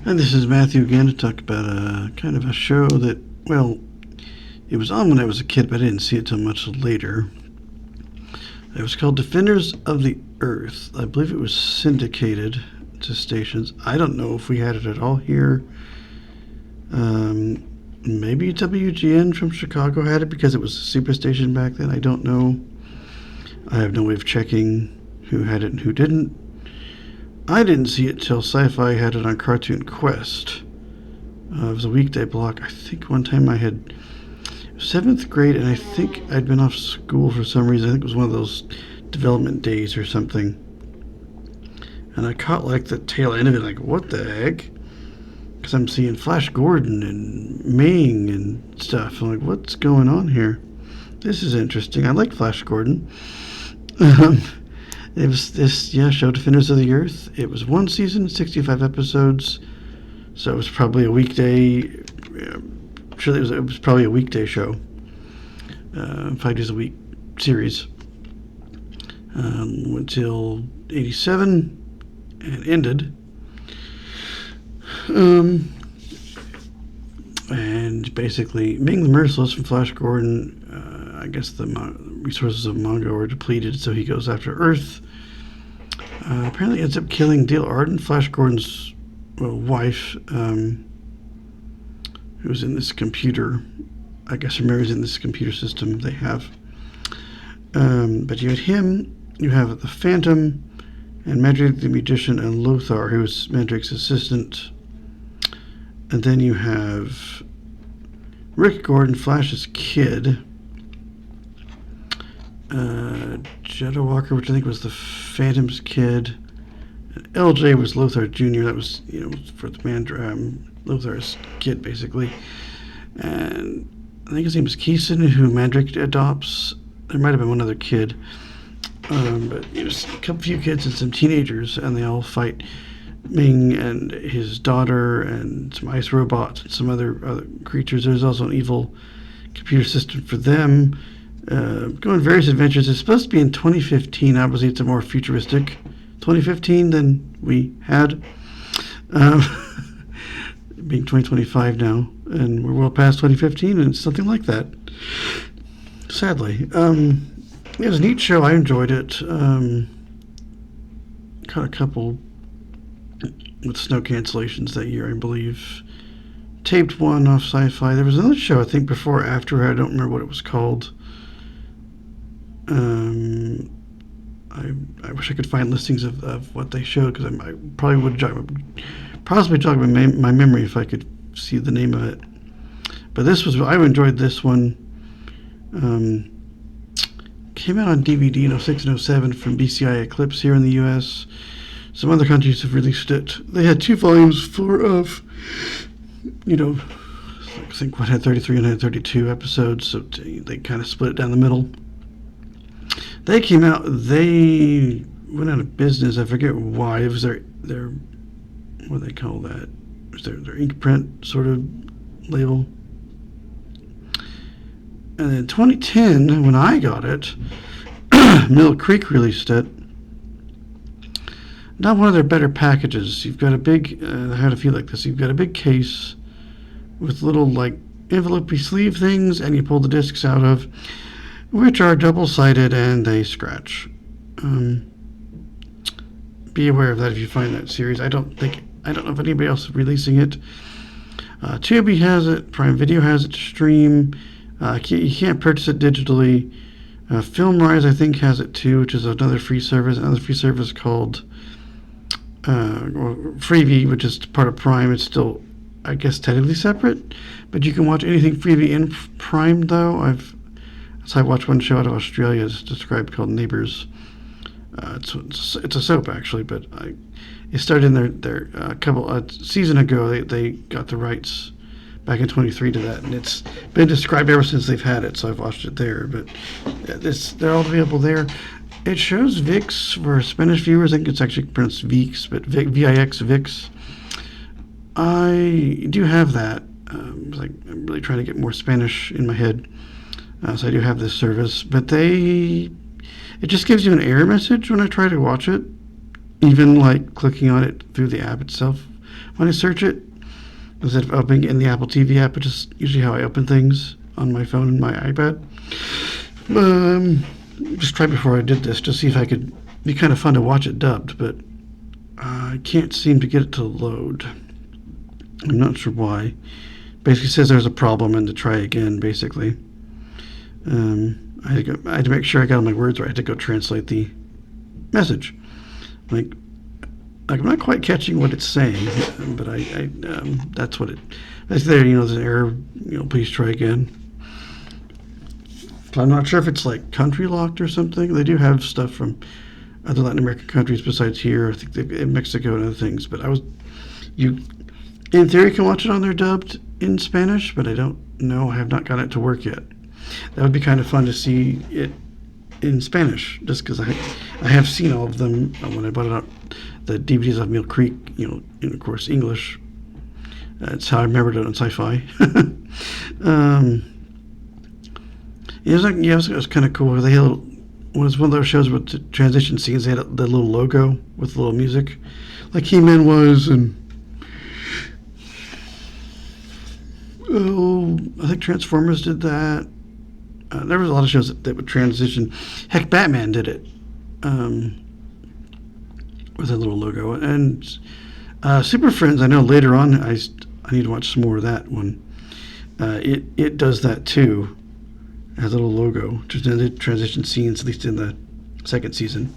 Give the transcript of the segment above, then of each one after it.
And this is Matthew again to talk about a kind of a show that, well, it was on when I was a kid, but I didn't see it till much later. It was called Defenders of the Earth. I believe it was syndicated to stations. I don't know if we had it at all here. Maybe WGN from Chicago had it because it was a superstation back then. I don't know. I have no way of checking who had it and who didn't. I didn't see it till Sci-Fi had it on Cartoon Quest. It was a weekday block. I think one time I had 7th grade, and I think I'd been off school for some reason. I think it was one of those development days or something. And I caught like the tail end of it, like, what the heck? Because I'm seeing Flash Gordon and Ming and stuff. I'm like, what's going on here? This is interesting. I like Flash Gordon. It was this, show Defenders of the Earth. It was one season, 65 episodes. So it was probably a weekday. Surely it was probably a weekday show. 5 days a week series. Went till 87 and ended. And basically, Ming the Merciless from Flash Gordon, I guess the resources of manga were depleted, so he goes after Earth. Apparently ends up killing Dale Arden, Flash Gordon's wife, who's in this computer. I guess her marriage in this computer system they have. But you had him, you have the Phantom, and Mandrake the Magician, and Lothar, who was Mandrake's assistant. And then you have Rick Gordon, Flash's kid. Jeddah Walker, which I think was the Phantom's kid. And LJ was Lothar Jr. That was, for the Lothar's kid, basically. And I think his name is Keeson, who Mandrake adopts. There might have been one other kid. But just a few kids and some teenagers, and they all fight Ming and his daughter and some ice robots and some other creatures. There's also an evil computer system for them. Going various adventures. It's supposed to be in 2015. Obviously, it's a more futuristic 2015 than we had. Being 2025 now, and we're well past 2015, and it's something like that. Sadly. It was a neat show. I enjoyed it. Caught a couple with snow cancellations that year, I believe. Taped one off Sci-Fi. There was another show, I think, before or after. I don't remember what it was called. I wish I could find listings of what they showed, because I probably would possibly jog my memory if I could see the name of it. But I enjoyed this one. Came out on DVD in 06 and 07 from BCI Eclipse here in the U.S. Some other countries have released it. They had 2 volumes of, I think one had 33 and had 32 episodes, so they kind of split it down the middle. They came out, they went out of business. I forget why. It was their what do they call that? It was their ink print sort of label. And in 2010, when I got it, Mill Creek released it. Not one of their better packages. You've got a big, how to feel like this. You've got a big case with little envelopey sleeve things, and you pull the discs out of, which are double-sided and they scratch. Be aware of that if you find that series. I don't know if anybody else is releasing it. Tubi has it. Prime Video has it to stream. You can't purchase it digitally. FilmRise, I think, has it too, which is another free service. Another free service called Freevee, which is part of Prime. It's still, I guess, technically separate, but you can watch anything Freevee in Prime, though. I watched one show out of Australia. It's described called Neighbours. It's a soap, actually, but it started in their season ago. They got the rights back in 23 to that, and it's been described ever since they've had it, so I've watched it there. But they're all available there. It shows VIX for Spanish viewers. I think it's actually pronounced VIX, but VIX, VIX. I do have that. I'm really trying to get more Spanish in my head, so I do have this service. But it just gives you an error message when I try to watch it, even clicking on it through the app itself when I search it, instead of opening it in the Apple TV app, which is usually how I open things on my phone and my iPad. Just tried before I did this to see if I could. Be kind of fun to watch it dubbed, but I can't seem to get it to load. I'm not sure why. Basically says there's a problem and to try again, basically. I had to make sure I got all my words right. I had to go translate the message. Like I'm not quite catching what it's saying, but that's what it. That's there. There's an error. Please try again. I'm not sure if it's like country locked or something. They do have stuff from other Latin American countries besides here. I think in Mexico and other things. But you, in theory, can watch it on there dubbed in Spanish, but I don't know. I have not got it to work yet. That would be kind of fun to see it in Spanish, just because I have seen all of them when I bought it out. The DVDs of Mill Creek, and of course English. That's how I remembered it on Sci-Fi. It was kind of cool. They had it was one of those shows with the transition scenes. They had the little logo with the little music, like He-Man was, and I think Transformers did that. There was a lot of shows that would transition. Heck, Batman did it with a little logo. And Super Friends, I know later on I need to watch some more of that one. It does that too. It has a little logo, just in the transition scenes, at least in the second season.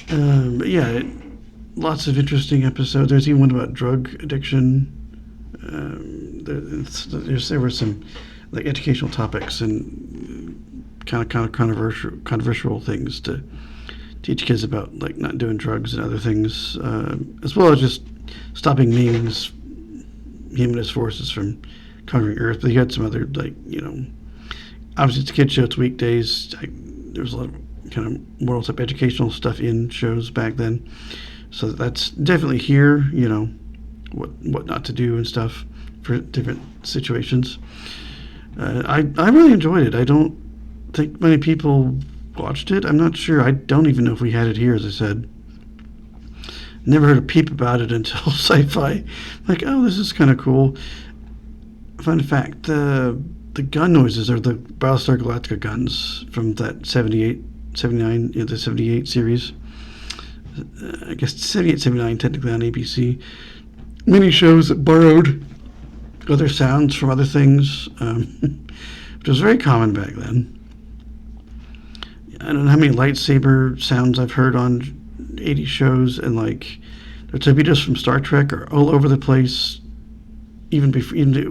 But yeah, lots of interesting episodes. There's even one about drug addiction. There were some like educational topics and kind of controversial things to teach kids about, like not doing drugs and other things, as well as just stopping memes, humanist forces from conquering Earth. But you had some other obviously it's a kid show. It's weekdays. There was a lot of kind of moral type educational stuff in shows back then, so that's definitely here. What not to do and stuff for different situations. I really enjoyed it. I don't think many people watched it. I'm not sure. I don't even know if we had it here, as I said. Never heard a peep about it until Sci-Fi. Like, oh, this is kind of cool. Fun fact, the gun noises are the Battlestar Galactica guns from that 79, the 78 series. I guess 78, 79 technically on ABC. Many shows that borrowed other sounds from other things, which was very common back then. I don't know how many lightsaber sounds I've heard on 80 shows, and like the torpedoes from Star Trek are all over the place, even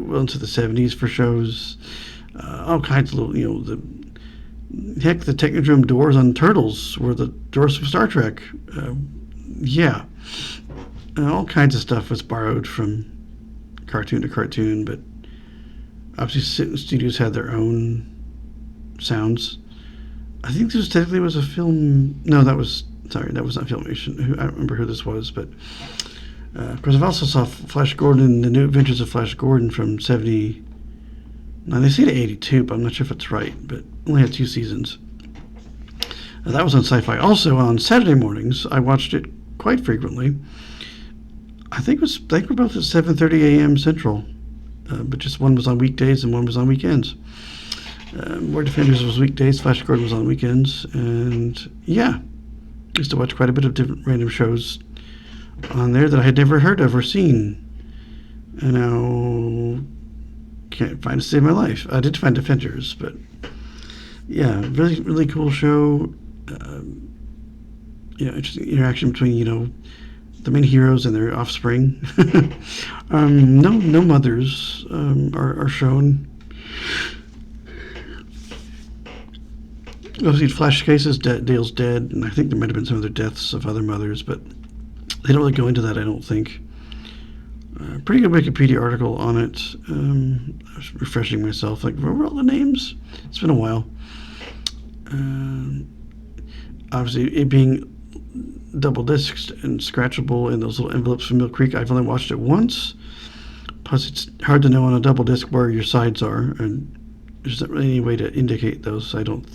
well into the 70s for shows. All kinds of little, the Technodrome doors on Turtles were the doors from Star Trek. All kinds of stuff was borrowed from cartoon to cartoon, but obviously studios had their own sounds. I think this technically was a film. No, that was not Filmation. I don't remember who this was, but of course I've also saw Flash Gordon, The New Adventures of Flash Gordon from 70. Now they say to 82, but I'm not sure if it's right. But only had 2 seasons. That was on Sci-Fi. Also on Saturday mornings, I watched it quite frequently. I think we're both at 7:30 a.m. Central, but just one was on weekdays and one was on weekends. War Defenders was weekdays, Flash Gordon was on weekends, and I used to watch quite a bit of different random shows on there that I had never heard of or seen. And now can't find To Save My Life. I did find Defenders, but really, really cool show. Interesting interaction between, the main heroes and their offspring. No mothers are shown. Obviously, Flash Case's Dale's dead, and I think there might have been some other deaths of other mothers, but they don't really go into that, I don't think. Pretty good Wikipedia article on it. I was refreshing myself, like, what were all the names? It's been a while. Obviously, it being double discs and scratchable in those little envelopes from Mill Creek, I've only watched it once. Plus, it's hard to know on a double disc where your sides are, and there's not really any way to indicate those. So I don't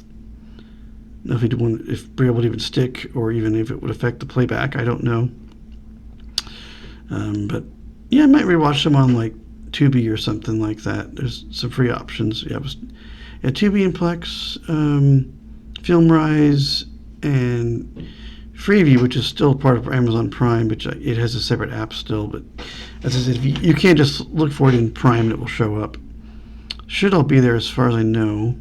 know if Braille would even stick, or even if it would affect the playback. I don't know. But Yeah, I might rewatch them on like Tubi or something like that. There's some free options. Yeah, Tubi and Plex, FilmRise, and Freeview, which is still part of Amazon Prime, but it has a separate app still. But as I said, if you can't just look for it in Prime and it will show up. Should all be there as far as I know,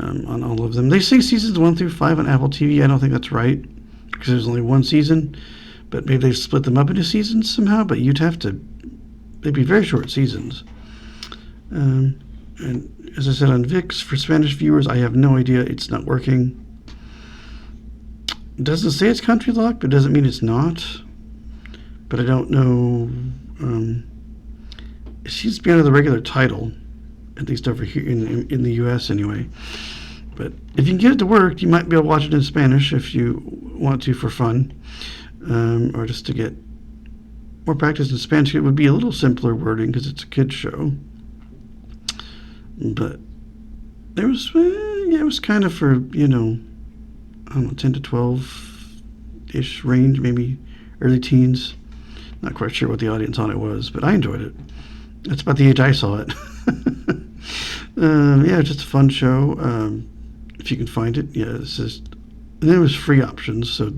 on all of them. They say seasons 1 through 5 on Apple TV. I don't think that's right because there's only one season. But maybe they've split them up into seasons somehow. But they'd be very short seasons. And as I said on VIX, for Spanish viewers, I have no idea. It's not working. It doesn't say it's country locked, but it doesn't mean it's not. But I don't know. It seems to be under the regular title, at least over here in the U.S. anyway. But if you can get it to work, you might be able to watch it in Spanish if you want to for fun, or just to get more practice in Spanish. It would be a little simpler wording because it's a kid's show. But it was kind of for, I don't know, 10 to 12-ish range, maybe early teens. Not quite sure what the audience on it was, but I enjoyed it. That's about the age I saw it. Just a fun show. If you can find it, there was free options, so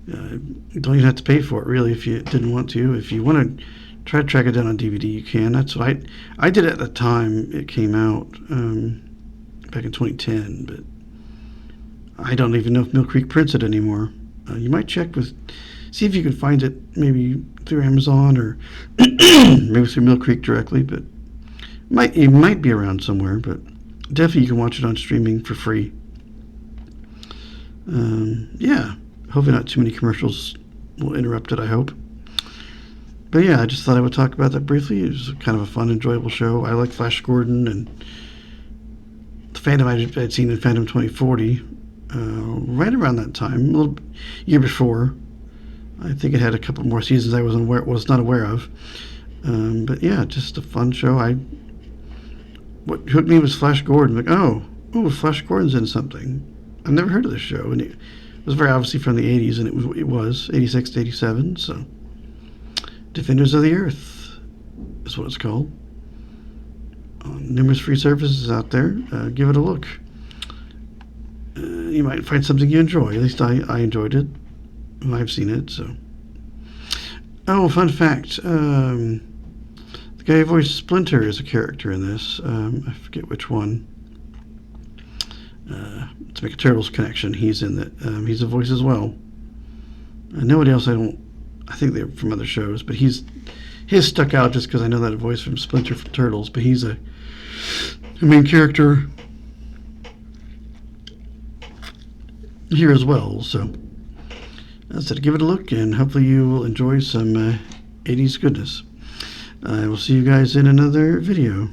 you don't even have to pay for it really if you didn't want to. If you want to try to track it down on DVD, you can. That's what I did at the time it came out, back in 2010, but I don't even know if Mill Creek prints it anymore. You might see if you can find it maybe through Amazon or maybe through Mill Creek directly, but it might be around somewhere, but definitely you can watch it on streaming for free. Hopefully not too many commercials will interrupt it, I hope. But yeah, I just thought I would talk about that briefly. It was kind of a fun, enjoyable show. I like Flash Gordon and the Phantom I'd seen in Phantom 2040 right around that time, a little year before. I think it had a couple more seasons I was not aware of. But yeah, just a fun show. What hooked me was Flash Gordon. Like, oh, Flash Gordon's in something. I've never heard of this show, and it was very obviously from the 80s, and it was 86 to 87. So, Defenders of the Earth is what it's called. On numerous free services out there. Give it a look. You might find something you enjoy. At least I enjoyed it. I've seen it. So. Oh, fun fact. The guy who voiced Splinter is a character in this. I forget which one. To make a Turtles connection, he's in it. He's a voice as well. Nobody else I think they're from other shows, but his stuck out just because I know that voice from Splinter from Turtles, but he's a main character here as well. So I said give it a look, and hopefully you will enjoy some 80s goodness. I will see you guys in another video.